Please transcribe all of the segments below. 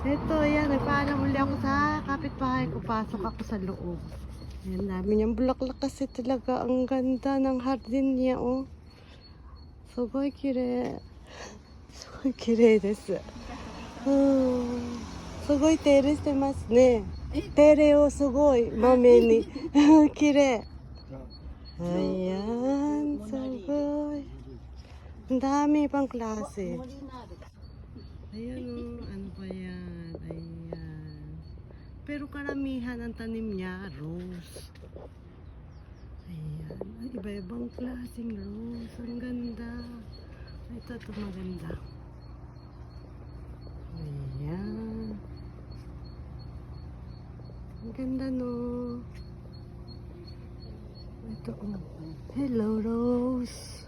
Ito, ayan, nagpaalam uli ako sa kapitbahay ko. Pasok ako sa loob. Ayan, dami niyang bulaklak kasi talaga. Ang ganda ng hardin niya, oh. Sugoi kirei. Sugoi kirei desu. Sugoi tere shite masu ne. Tere o sugoi mame ni. Kirei. Ayan, sugoi. Ang dami pang klase. Ayan, oh, ano pa yan? Ayan. Pero karamihan ang tanim niya, rose. Ayan. Ay, iba-ibang klaseng rose. Ang ganda. Ito maganda. Ayan. Ang ganda, no? Ito, oh. Hello, rose.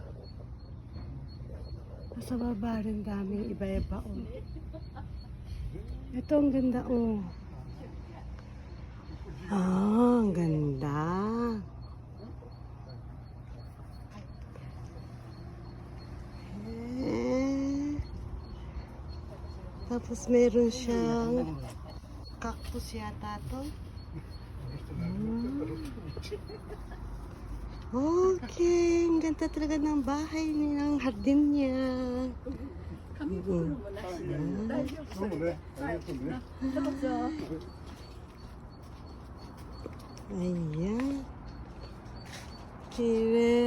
Sa baba rin daming iba-iba, oh. Ito ang ganda, oh. Ah, ang ganda. Tapos meron siyang cactus yata to. Okay, ang ganda talaga ng bahay niya, ng hardin niya. Ayan. Kire.